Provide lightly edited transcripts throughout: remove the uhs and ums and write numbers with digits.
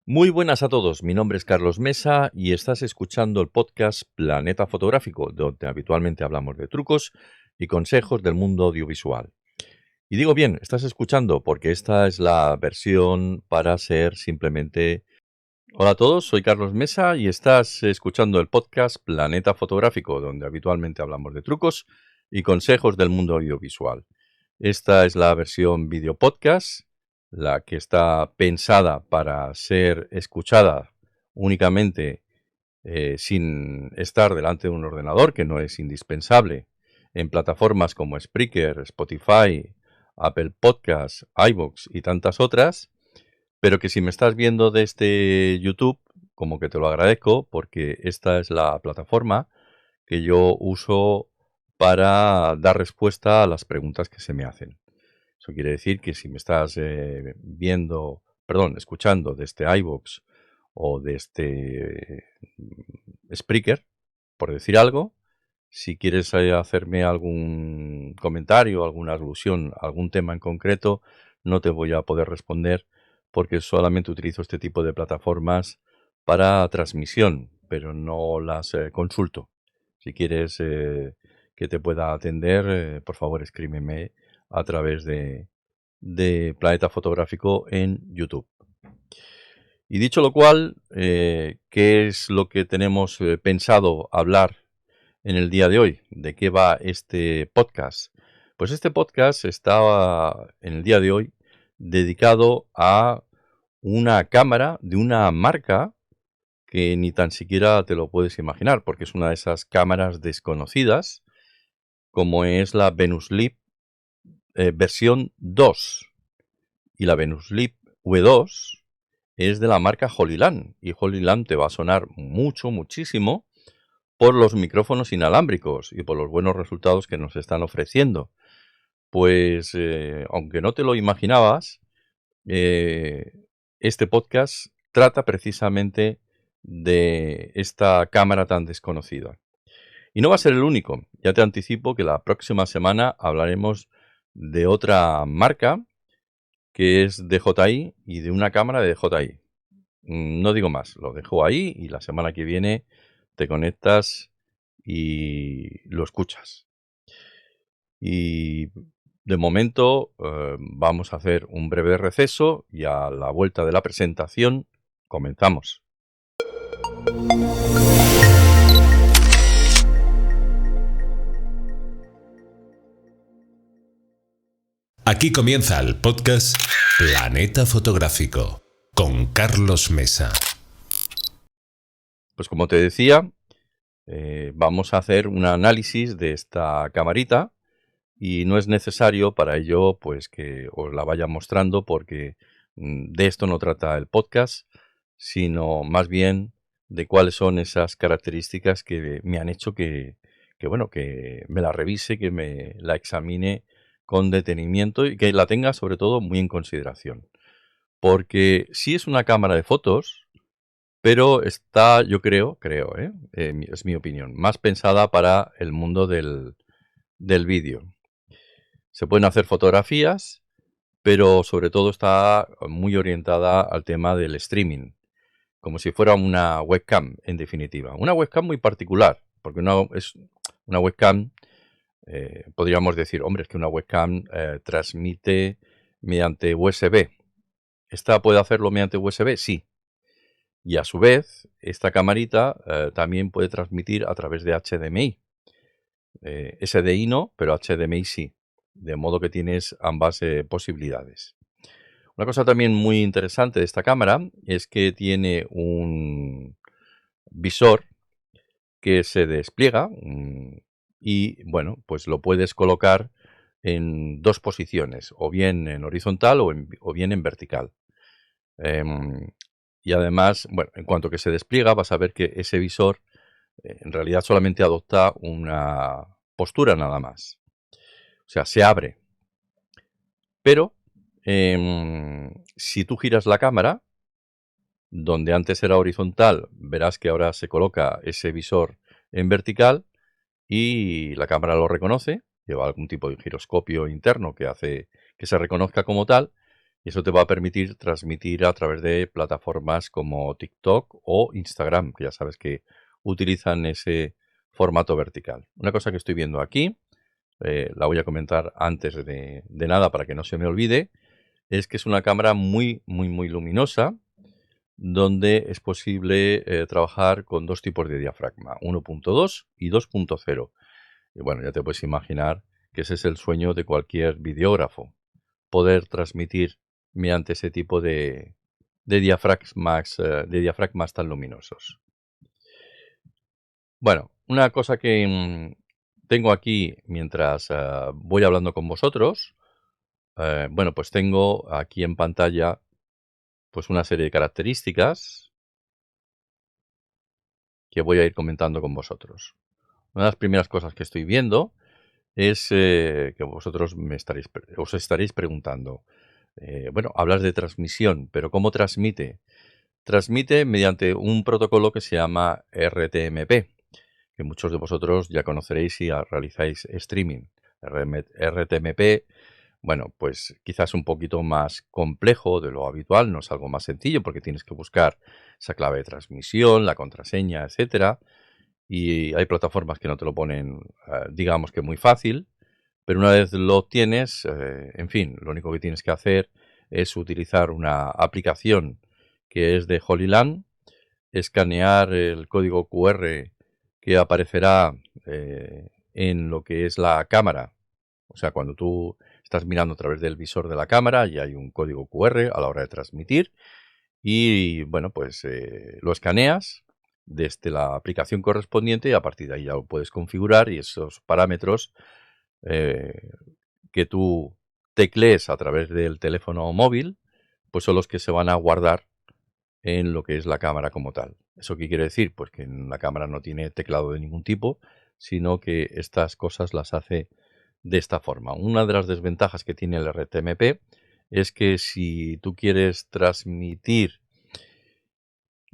Muy buenas a todos, mi nombre es Carlos Mesa y estás escuchando el podcast Planeta Fotográfico, donde habitualmente hablamos de trucos y consejos del mundo audiovisual. Y digo bien, estás escuchando porque esta es la versión para ser simplemente... Hola a todos, soy Carlos Mesa y estás escuchando el podcast Planeta Fotográfico, donde habitualmente hablamos de trucos y consejos del mundo audiovisual. Esta es la versión video podcast, la que está pensada para ser escuchada únicamente sin estar delante de un ordenador, que no es indispensable, en plataformas como Spreaker, Spotify, Apple Podcasts, iVoox y tantas otras, pero que si me estás viendo desde YouTube, como que te lo agradezco, porque esta es la plataforma que yo uso para dar respuesta a las preguntas que se me hacen. Eso quiere decir que si me estás escuchando desde iVoox o desde Spreaker, por decir algo, si quieres hacerme algún comentario, alguna alusión, algún tema en concreto, no te voy a poder responder porque solamente utilizo este tipo de plataformas para transmisión, pero no las consulto. Si quieres que te pueda atender, por favor escríbeme a través de Planeta Fotográfico en YouTube. Y dicho lo cual, ¿qué es lo que tenemos pensado hablar en el día de hoy? ¿De qué va este podcast? Pues este podcast está en el día de hoy dedicado a una cámara de una marca que ni tan siquiera te lo puedes imaginar, porque es una de esas cámaras desconocidas, como es la Venus Leap versión 2. Y la Venus Leap V2 es de la marca Holyland. Y Holyland te va a sonar mucho, muchísimo por los micrófonos inalámbricos y por los buenos resultados que nos están ofreciendo. Pues, aunque no te lo imaginabas, eh, este podcast trata precisamente de esta cámara tan desconocida. Y no va a ser el único. Ya te anticipo que la próxima semana hablaremos de otra marca que es DJI y de una cámara de DJI. No digo más, lo dejo ahí y la semana que viene te conectas y lo escuchas. Y de momento vamos a hacer un breve receso y a la vuelta de la presentación comenzamos. Aquí comienza el podcast Planeta Fotográfico con Carlos Mesa. Pues como te decía, vamos a hacer un análisis de esta camarita y no es necesario para ello pues que os la vaya mostrando porque de esto no trata el podcast, sino más bien de cuáles son esas características que me han hecho que me la revise, que me la examine con detenimiento y que la tenga sobre todo muy en consideración. Porque sí es una cámara de fotos, pero está, yo creo, es mi opinión, más pensada para el mundo del vídeo. Se pueden hacer fotografías, pero sobre todo está muy orientada al tema del streaming, como si fuera una webcam, en definitiva. Una webcam muy particular, porque es una webcam, podríamos decir, hombre, es que una webcam transmite mediante USB. ¿Esta puede hacerlo mediante USB? Sí. Y a su vez, esta camarita también puede transmitir a través de HDMI. SDI no, pero HDMI sí. De modo que tienes ambas posibilidades. Una cosa también muy interesante de esta cámara es que tiene un visor que se despliega y, bueno, pues lo puedes colocar en dos posiciones, o bien en horizontal o bien en vertical. Y además, bueno, en cuanto que se despliega, vas a ver que ese visor en realidad solamente adopta una postura nada más. O sea, se abre. Pero si tú giras la cámara, donde antes era horizontal, verás que ahora se coloca ese visor en vertical y la cámara lo reconoce. Lleva algún tipo de giroscopio interno que hace que se reconozca como tal Y eso te va a permitir transmitir a través de plataformas como TikTok o Instagram, que ya sabes que utilizan ese formato vertical. Una cosa que estoy viendo aquí, la voy a comentar antes de nada para que no se me olvide, es que es una cámara muy luminosa, donde es posible trabajar con dos tipos de diafragma, 1.2 y 2.0. Y bueno, ya te puedes imaginar que ese es el sueño de cualquier videógrafo, poder transmitir mediante ese tipo de diafragmas tan luminosos. Bueno, una cosa que tengo aquí mientras voy hablando con vosotros, bueno, pues tengo aquí en pantalla pues una serie de características que voy a ir comentando con vosotros. Una de las primeras cosas que estoy viendo es que vosotros os estaréis preguntando, bueno, hablas de transmisión, pero ¿cómo transmite? Transmite mediante un protocolo que se llama RTMP, que muchos de vosotros ya conoceréis si realizáis streaming. RTMP, bueno, pues quizás un poquito más complejo de lo habitual, no es algo más sencillo porque tienes que buscar esa clave de transmisión, la contraseña, etcétera. Y hay plataformas que no te lo ponen, digamos que muy fácil, pero una vez lo obtienes, en fin, lo único que tienes que hacer es utilizar una aplicación que es de Holyland, escanear el código QR que aparecerá en lo que es la cámara. O sea, cuando tú estás mirando a través del visor de la cámara y hay un código QR a la hora de transmitir y bueno, pues lo escaneas desde la aplicación correspondiente y a partir de ahí ya lo puedes configurar y esos parámetros eh, que tú teclees a través del teléfono móvil, pues son los que se van a guardar en lo que es la cámara como tal. ¿Eso qué quiere decir? Pues que en la cámara no tiene teclado de ningún tipo, sino que estas cosas las hace de esta forma. Una de las desventajas que tiene el RTMP es que si tú quieres transmitir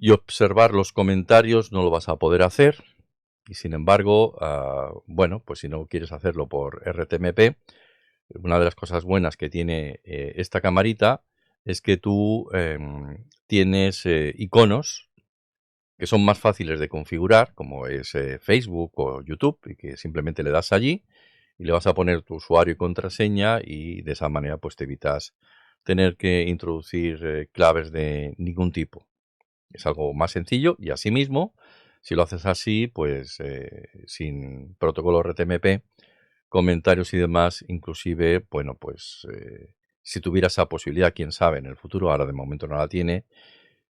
y observar los comentarios no lo vas a poder hacer. Y sin embargo, bueno, pues si no quieres hacerlo por RTMP, una de las cosas buenas que tiene esta camarita es que tú tienes iconos que son más fáciles de configurar, como es Facebook o YouTube, y que simplemente le das allí y le vas a poner tu usuario y contraseña y de esa manera pues te evitas tener que introducir claves de ningún tipo. Es algo más sencillo y asimismo, si lo haces así, pues sin protocolo RTMP, comentarios y demás, inclusive, bueno, pues si tuviera esa posibilidad, quién sabe, en el futuro, ahora de momento no la tiene,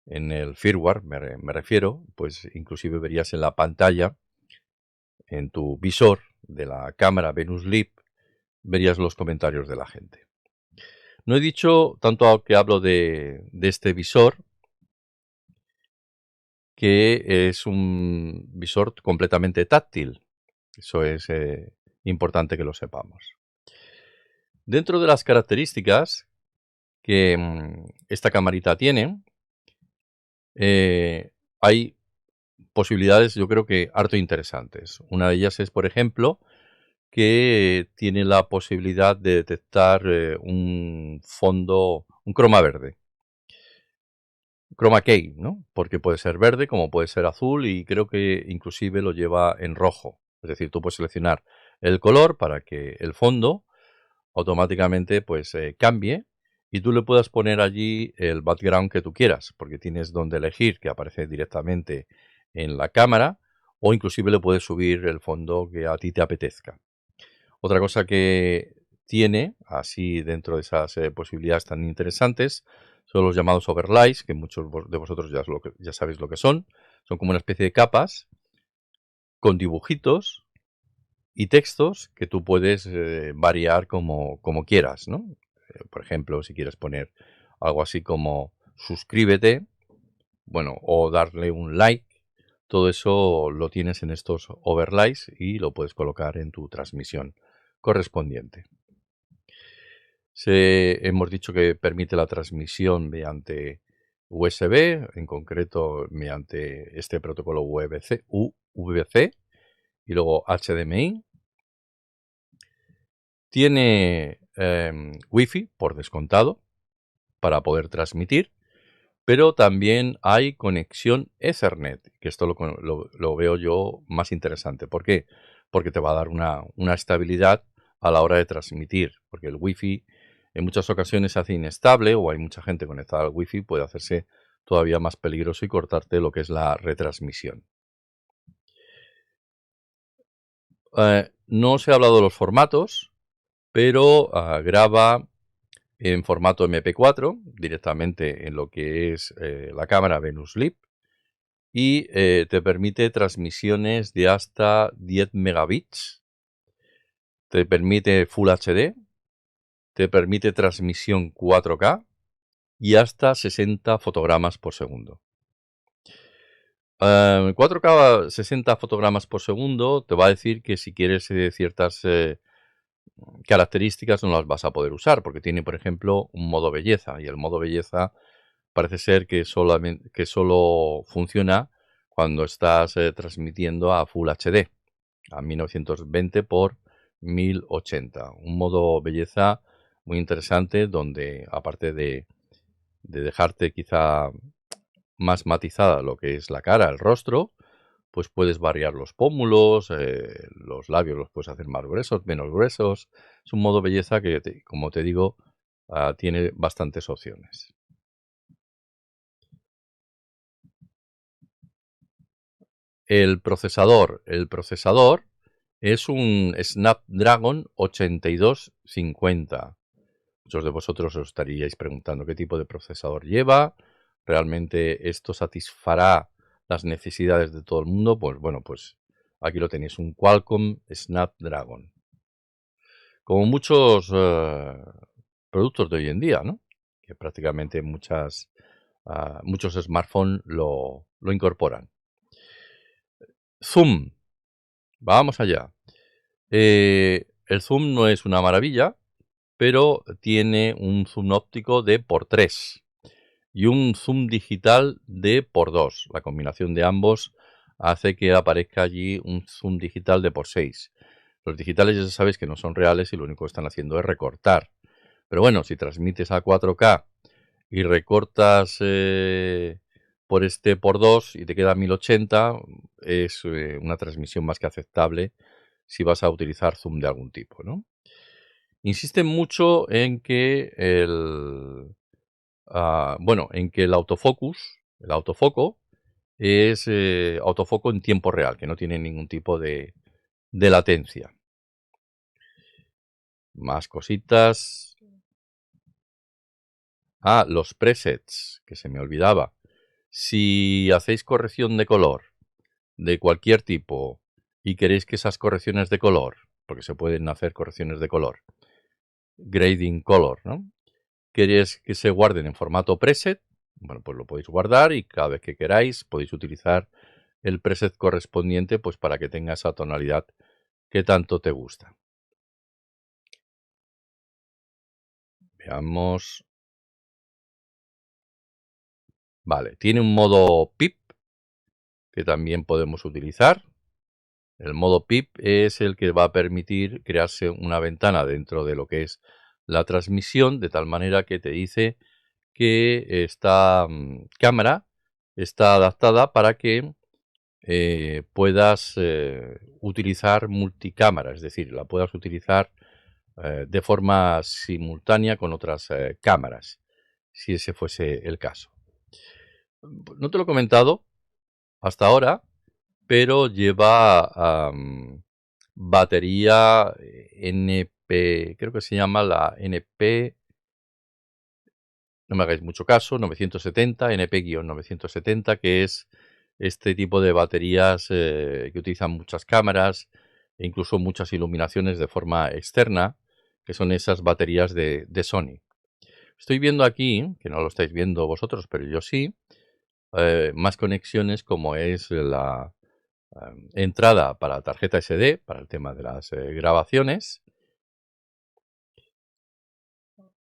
en el firmware me refiero, pues inclusive verías en la pantalla, en tu visor de la cámara Venus Leap, verías los comentarios de la gente. No he dicho, tanto que hablo de este visor, que es un visor completamente táctil. Eso es importante que lo sepamos. Dentro de las características que esta camarita tiene, hay posibilidades yo creo que harto interesantes. Una de ellas es, por ejemplo, que tiene la posibilidad de detectar un fondo, un croma verde. Chroma key, ¿no? Porque puede ser verde como puede ser azul y creo que inclusive lo lleva en rojo. Es decir, tú puedes seleccionar el color para que el fondo automáticamente pues cambie y tú le puedas poner allí el background que tú quieras, porque tienes donde elegir que aparece directamente en la cámara o inclusive le puedes subir el fondo que a ti te apetezca. Otra cosa que tiene, así dentro de esas posibilidades tan interesantes, son los llamados overlays, que muchos de vosotros ya sabéis lo que son. Son como una especie de capas con dibujitos y textos que tú puedes variar como quieras, ¿no? Por ejemplo, si quieres poner algo así como suscríbete, bueno, o darle un like, todo eso lo tienes en estos overlays y lo puedes colocar en tu transmisión correspondiente. Hemos dicho que permite la transmisión mediante USB, en concreto mediante este protocolo UVC y luego HDMI. Tiene Wi-Fi por descontado. para poder transmitir, pero también hay conexión Ethernet, que esto lo veo yo más interesante. ¿Por qué? Porque te va a dar una estabilidad a la hora de transmitir, porque el Wi-Fi en muchas ocasiones se hace inestable o hay mucha gente conectada al Wi-Fi, puede hacerse todavía más peligroso y cortarte lo que es la retransmisión. No os he hablado de los formatos, pero graba en formato MP4 directamente en lo que es la cámara Venus Lip y te permite transmisiones de hasta 10 megabits, te permite Full HD, te permite transmisión 4K y hasta 60 fotogramas por segundo. 4K 60 fotogramas por segundo te va a decir que si quieres ciertas características no las vas a poder usar, porque tiene, por ejemplo, un modo belleza, y el modo belleza parece ser que solo funciona cuando estás transmitiendo a Full HD, a 1920 por 1080. Un modo belleza muy interesante donde, aparte de dejarte quizá más matizada lo que es la cara, el rostro, pues puedes variar los pómulos, los labios los puedes hacer más gruesos, menos gruesos. Es un modo belleza que, como te digo, tiene bastantes opciones. El procesador es un Snapdragon 8250. Muchos de vosotros os estaríais preguntando qué tipo de procesador lleva. ¿Realmente esto satisfará las necesidades de todo el mundo? Pues bueno, pues aquí lo tenéis, un Qualcomm Snapdragon. Como muchos productos de hoy en día, ¿no? Que prácticamente muchos smartphones lo incorporan. Zoom. Vamos allá. El zoom no es una maravilla, pero tiene un zoom óptico de x3 y un zoom digital de x2. La combinación de ambos hace que aparezca allí un zoom digital de x6. Los digitales ya sabéis que no son reales y lo único que están haciendo es recortar. Pero bueno, si transmites a 4K y recortas por este x2 y te queda 1080, es una transmisión más que aceptable si vas a utilizar zoom de algún tipo, ¿no? Insisten mucho en que en que el autofoco es autofoco en tiempo real, que no tiene ningún tipo de latencia. Más cositas. Los presets, que se me olvidaba. Si hacéis corrección de color de cualquier tipo y queréis que esas correcciones de color, porque se pueden hacer correcciones de color, grading color, ¿no? Queréis que se guarden en formato preset, bueno, pues lo podéis guardar y cada vez que queráis podéis utilizar el preset correspondiente pues para que tenga esa tonalidad que tanto te gusta. Veamos. Vale, tiene un modo PIP que también podemos utilizar. El modo PIP es el que va a permitir crearse una ventana dentro de lo que es la transmisión, de tal manera que te dice que esta cámara está adaptada para que puedas utilizar multicámara, es decir, la puedas utilizar de forma simultánea con otras cámaras, si ese fuese el caso. No te lo he comentado hasta ahora, pero lleva batería NP, creo que se llama la NP, no me hagáis mucho caso, 970, NP-970, que es este tipo de baterías que utilizan muchas cámaras e incluso muchas iluminaciones de forma externa, que son esas baterías de Sony. Estoy viendo aquí, que no lo estáis viendo vosotros, pero yo sí, más conexiones como es la entrada para tarjeta SD, para el tema de las grabaciones,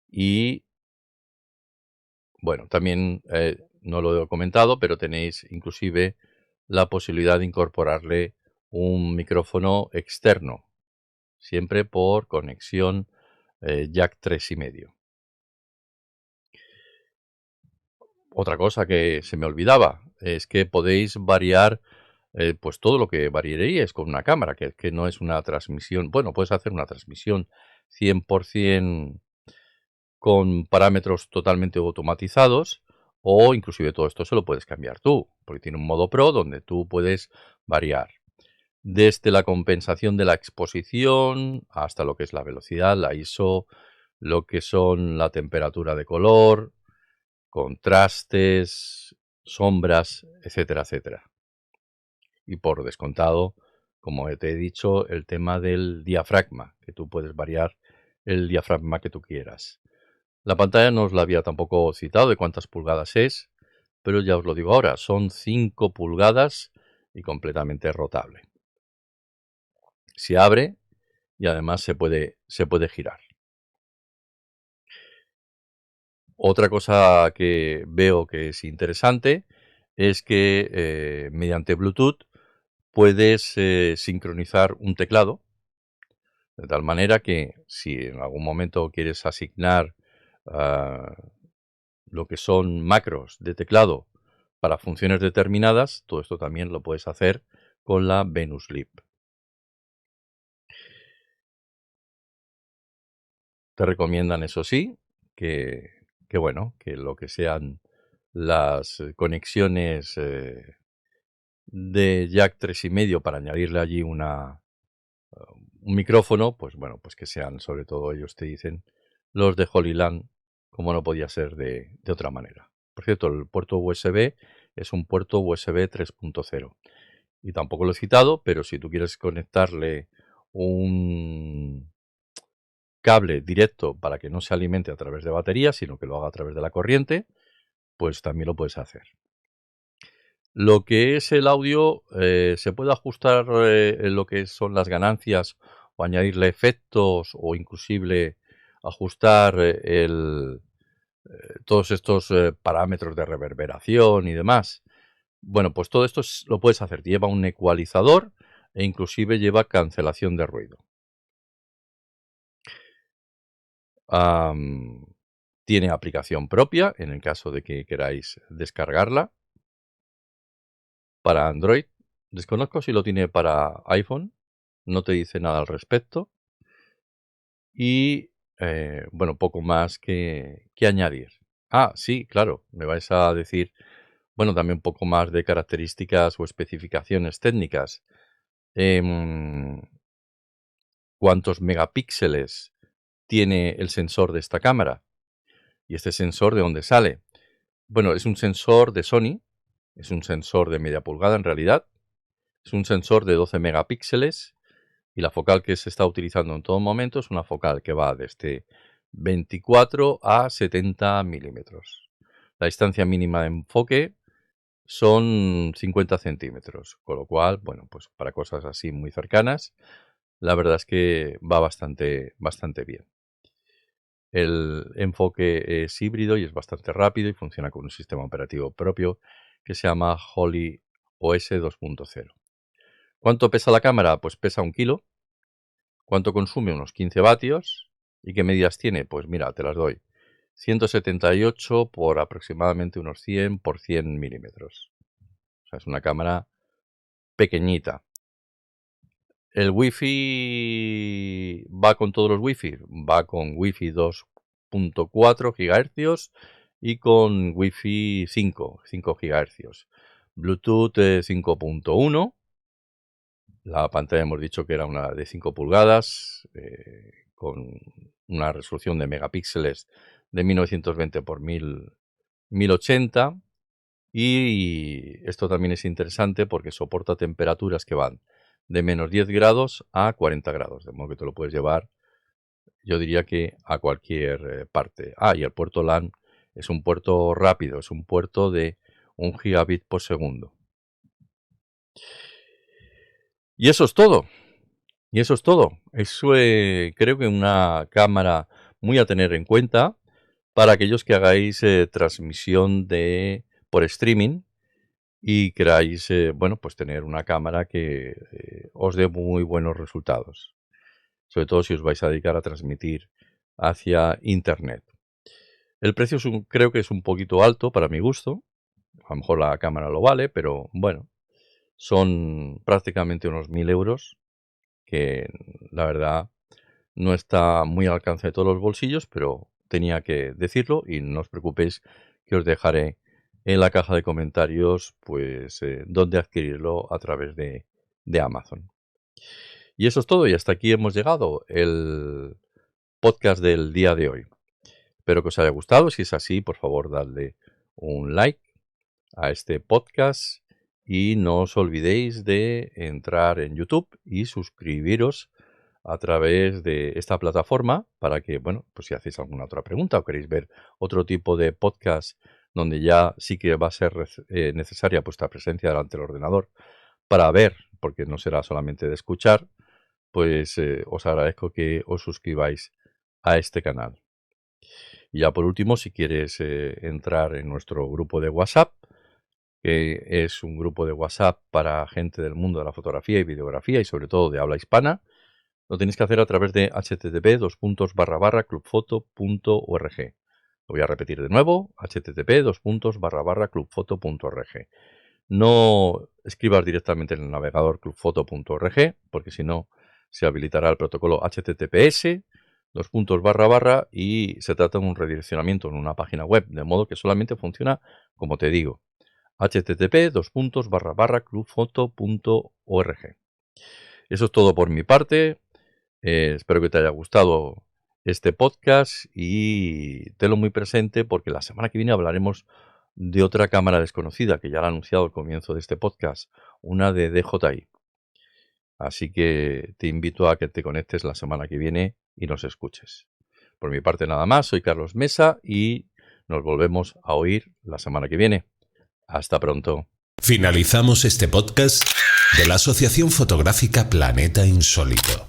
y bueno, también no lo he comentado, pero tenéis inclusive la posibilidad de incorporarle un micrófono externo, siempre por conexión jack 3,5. Otra cosa que se me olvidaba es que podéis variar pues todo lo que variaríais con una cámara, que no es una transmisión. Bueno, puedes hacer una transmisión 100% con parámetros totalmente automatizados o inclusive todo esto se lo puedes cambiar tú, porque tiene un modo Pro donde tú puedes variar desde la compensación de la exposición hasta lo que es la velocidad, la ISO, lo que son la temperatura de color, contrastes, sombras, etcétera, etcétera. Y por descontado, como te he dicho, el tema del diafragma, que tú puedes variar el diafragma que tú quieras. La pantalla no os la había tampoco citado de cuántas pulgadas es, pero ya os lo digo ahora, son 5 pulgadas y completamente rotable. Se abre y además se puede girar. Otra cosa que veo que es interesante es que mediante Bluetooth puedes sincronizar un teclado, de tal manera que si en algún momento quieres asignar ah, lo que son macros de teclado para funciones determinadas, todo esto también lo puedes hacer con la Venus Lip. Te recomiendan, eso sí, que bueno, que lo que sean las conexiones de jack 3,5 para añadirle allí un micrófono, pues bueno, pues que sean, sobre todo ellos te dicen, los de Holyland, como no podía ser de otra manera. Por cierto, el puerto USB es un puerto USB 3.0. Y tampoco lo he citado, pero si tú quieres conectarle un cable directo para que no se alimente a través de batería, sino que lo haga a través de la corriente, pues también lo puedes hacer. Lo que es el audio, se puede ajustar en lo que son las ganancias o añadirle efectos o inclusive ajustar todos estos parámetros de reverberación y demás. Bueno, pues todo esto lo puedes hacer. Lleva un ecualizador e inclusive lleva cancelación de ruido. Tiene aplicación propia en el caso de que queráis descargarla para Android. Desconozco si lo tiene para iPhone. No te dice nada al respecto. Y bueno, poco más que añadir. Ah, sí, claro, me vais a decir, bueno, también un poco más de características o especificaciones técnicas. ¿Cuántos megapíxeles tiene el sensor de esta cámara? ¿Y este sensor de dónde sale? Bueno, es un sensor de Sony, es un sensor de media pulgada en realidad, es un sensor de 12 megapíxeles y la focal que se está utilizando en todo momento es una focal que va desde 24 a 70 milímetros. La distancia mínima de enfoque son 50 centímetros, con lo cual, bueno, pues para cosas así muy cercanas, la verdad es que va bastante bien. El enfoque es híbrido y es bastante rápido y funciona con un sistema operativo propio que se llama Holy OS 2.0. ¿Cuánto pesa la cámara? Pues pesa 1 kilo. ¿Cuánto consume? Unos 15 vatios. ¿Y qué medidas tiene? Pues mira, te las doy. 178 por aproximadamente unos 100 por 100 milímetros. O sea, es una cámara pequeñita. ¿El Wi-Fi va con todos los Wi-Fi? Va con Wi-Fi 2.4 GHz y con Wi-Fi 5 GHz. Bluetooth 5.1. La pantalla hemos dicho que era una de 5 pulgadas con una resolución de megapíxeles de 1920 por 1080. Y esto también es interesante porque soporta temperaturas que van de menos 10 grados a 40 grados, de modo que te lo puedes llevar, yo diría que a cualquier parte. Ah, y el puerto LAN es un puerto rápido, es un puerto de 1 gigabit por segundo. Y eso es todo. Y eso es todo. Eso creo que una cámara muy a tener en cuenta para aquellos que hagáis transmisión por streaming y queráis, bueno, pues tener una cámara que os dé muy buenos resultados. Sobre todo si os vais a dedicar a transmitir hacia Internet. El precio creo que es un poquito alto para mi gusto. A lo mejor la cámara lo vale, pero bueno, son prácticamente unos 1.000 euros, que la verdad no está muy al alcance de todos los bolsillos, pero tenía que decirlo y no os preocupéis que os dejaré en la caja de comentarios pues dónde adquirirlo a través de Amazon. Y eso es todo y hasta aquí hemos llegado el podcast del día de hoy. Espero que os haya gustado. Si es así, por favor, dadle un like a este podcast y no os olvidéis de entrar en YouTube y suscribiros a través de esta plataforma para que, bueno, pues si hacéis alguna otra pregunta o queréis ver otro tipo de podcast donde ya sí que va a ser necesaria vuestra presencia delante del ordenador para ver, porque no será solamente de escuchar, pues os agradezco que os suscribáis a este canal. Y ya por último, si quieres entrar en nuestro grupo de WhatsApp, que es un grupo de WhatsApp para gente del mundo de la fotografía y videografía y sobre todo de habla hispana, lo tenéis que hacer a través de http://clubfoto.org. Lo voy a repetir de nuevo, http://clubfoto.org. No escribas directamente en el navegador clubfoto.org, porque si no se habilitará el protocolo HTTPS, y se trata de un redireccionamiento en una página web, de modo que solamente funciona, como te digo, http://clubfoto.org. Eso es todo por mi parte. Espero que te haya gustado este podcast y tenlo muy presente porque la semana que viene hablaremos de otra cámara desconocida que ya la he anunciado al comienzo de este podcast, una de DJI. Así que te invito a que te conectes la semana que viene y nos escuches. Por mi parte nada más, soy Carlos Mesa y nos volvemos a oír la semana que viene. Hasta pronto. Finalizamos este podcast de la Asociación Fotográfica Planeta Insólito.